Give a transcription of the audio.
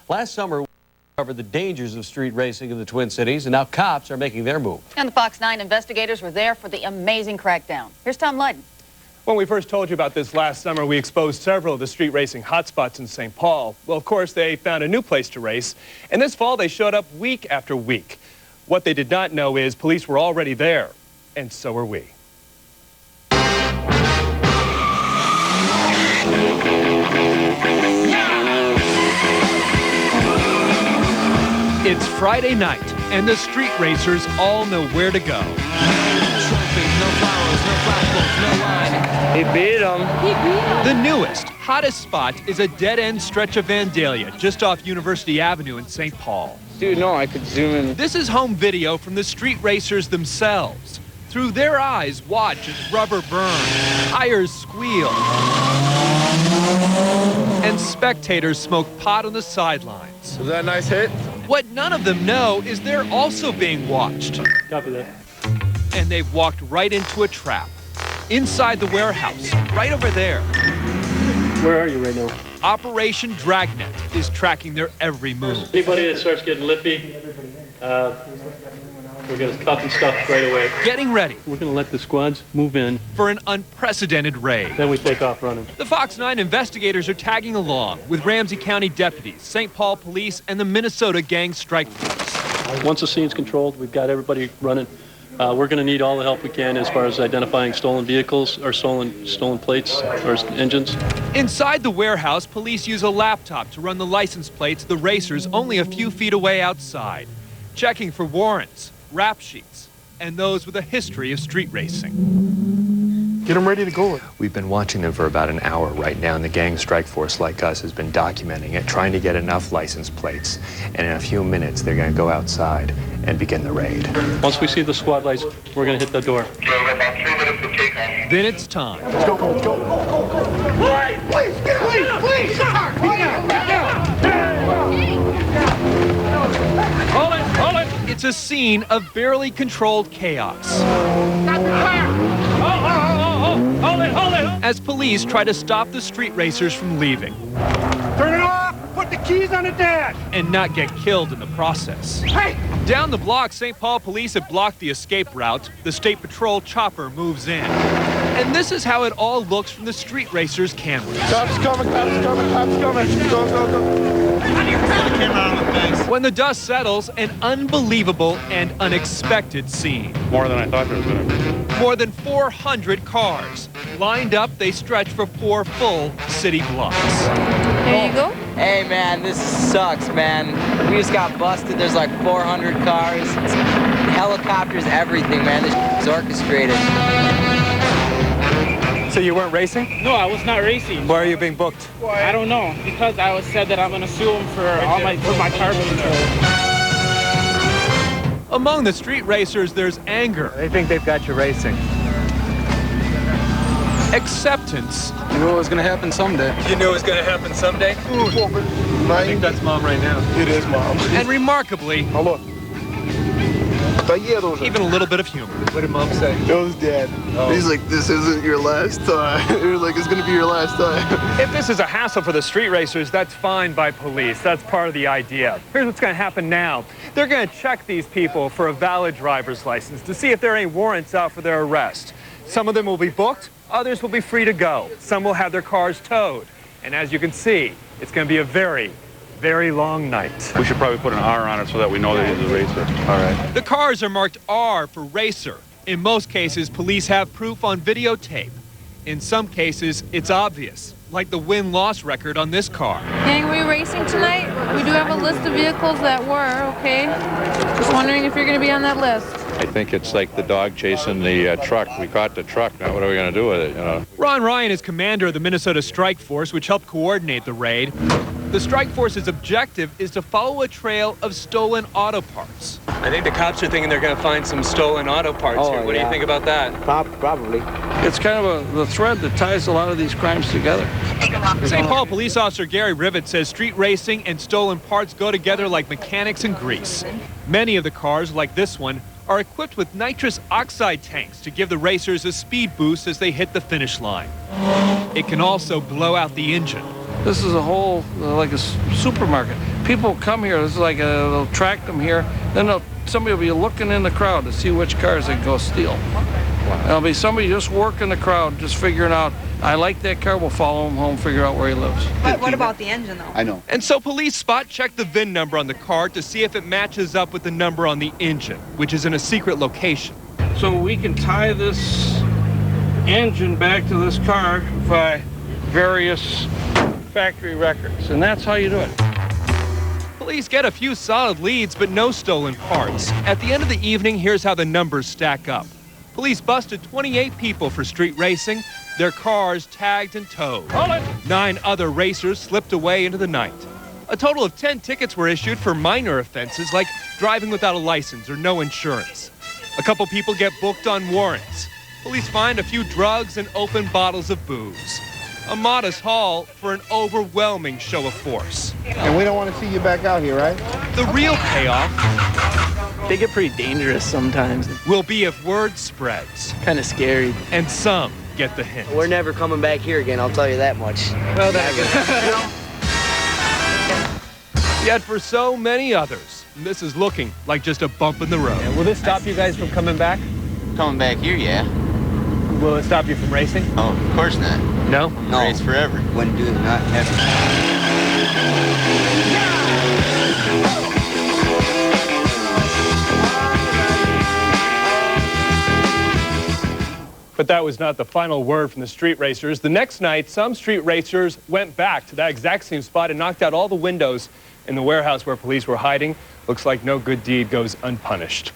Last summer, we covered the dangers of street racing in the Twin Cities, and now cops are making their move. And the Fox 9 investigators were there for the amazing crackdown. Here's Tom Lydon. When we first told you about this last summer, we exposed several of the street racing hotspots in St. Paul. Well, of course, they found a new place to race, and this fall they showed up week after week. What they did not know is police were already there, and so were we. It's Friday night, and the street racers all know where to go. He beat him. The newest, hottest spot is a dead-end stretch of Vandalia just off University Avenue in St. Paul. Dude, no, I could zoom in. This is home video from the street racers themselves. Through their eyes, watch as rubber burns, tires squeal, and spectators smoke pot on the sidelines. Was that a nice hit? What none of them know is they're also being watched. Copy that. And they've walked right into a trap. Inside the warehouse, right over there. Where are you right now? Operation Dragnet is tracking their every move. Anybody that starts getting lippy, we're going to cuff and stuff right away. Getting ready. We're going to let the squads move in. For an unprecedented raid. Then we take off running. The Fox 9 investigators are tagging along with Ramsey County deputies, St. Paul Police, and the Minnesota Gang Strike Force. Once the scene's controlled, we've got everybody running. We're going to need all the help we can as far as identifying stolen vehicles or stolen plates or engines. Inside the warehouse, police use a laptop to run the license plates of the racers only a few feet away outside, checking for warrants, rap sheets, and those with a history of street racing. Get them ready to go. We've been watching them for about an hour right now, and the gang strike force like us has been documenting it, trying to get enough license plates, and in a few minutes they're going to go outside and begin the raid. Once we see the squad lights, we're going to hit the door. Then it's time. Let's go, let's go. Please, please. Hold it. It's a scene of barely controlled chaos. Hold it. As police try to stop the street racers from leaving. Turn it off. Put the keys on the dash. And not get killed in the process. Hey! Down the block, St. Paul police have blocked the escape route. The State Patrol chopper moves in. And this is how it all looks from the street racers' cameras. Cops coming. Go. When the dust settles, an unbelievable and unexpected scene. More than I thought there was going to be. More than 400 cars. Lined up, they stretch for 4 full city blocks. There you go. Hey, man, this sucks, man. We just got busted. There's like 400 cars. Helicopters, everything, man. This is orchestrated. So you weren't racing? No, I was not racing. Why are you being booked? I don't know, because I was said that I'm going to sue them for my car being towed. Among the street racers, there's anger. They think they've got you racing. Acceptance. You knew it was going to happen someday. You knew it was going to happen someday? I think that's Mom right now. It is, Mom. And remarkably, Oh, look. even a little bit of humor. What did Mom say? It was Dad. Oh. He's like, this isn't your last time. You're like, it's going to be your last time. If this is a hassle for the street racers, that's fine by police. That's part of the idea. Here's what's going to happen now. They're going to check these people for a valid driver's license to see if there are any warrants out for their arrest. Some of them will be booked. Others will be free to go. Some will have their cars towed. And as you can see, it's going to be a very, very long night. We should probably put an R on it so that we know that he's a racer. All right. The cars are marked R for racer. In most cases, police have proof on videotape. In some cases, it's obvious, like the win-loss record on this car. Gang, were you racing tonight? We do have a list of vehicles that were, okay? Just wondering if you're going to be on that list. I think it's like the dog chasing the truck. We caught the truck. Now what are we going to do with it, you know? Ron Ryan is commander of the Minnesota Strike Force, which helped coordinate the raid. The Strike Force's objective is to follow a trail of stolen auto parts. I think the cops are thinking they're going to find some stolen auto parts here. What do you think about that? Probably. It's kind of the thread that ties a lot of these crimes together. St. Paul police officer Gary Rivet says street racing and stolen parts go together like mechanics and grease. Many of the cars, like this one, are equipped with nitrous oxide tanks to give the racers a speed boost as they hit the finish line. It can also blow out the engine. This is a whole, like a supermarket. people come here. This is like they'll track them here. Then somebody will be looking in the crowd to see which cars they go steal. There'll be somebody just working the crowd, just figuring out, I like that car, we'll follow him home, figure out where he lives. But what about the engine, though? I know. And so police spot check the VIN number on the car to see if it matches up with the number on the engine, which is in a secret location. So we can tie this engine back to this car by various factory records, and that's how you do it. Police get a few solid leads, but no stolen parts. At the end of the evening, here's how the numbers stack up. Police busted 28 people for street racing, their cars tagged and towed. 9 other racers slipped away into the night. A total of 10 tickets were issued for minor offenses like driving without a license or no insurance. A couple people get booked on warrants. Police find a few drugs and open bottles of booze. A modest haul for an overwhelming show of force. And we don't want to see you back out here, right? The real payoff They get pretty dangerous sometimes. will be if word spreads. Kind of scary. And some get the hint. We're never coming back here again, I'll tell you that much. Well, Yet for so many others, this is looking like just a bump in the road. Will this stop you guys from coming back? Coming back here, yeah. Will it stop you from racing? Oh, of course not. No? No. Race forever. Wouldn't do it, not ever. But that was not the final word from the street racers. The next night, some street racers went back to that exact same spot and knocked out all the windows in the warehouse where police were hiding. Looks like no good deed goes unpunished.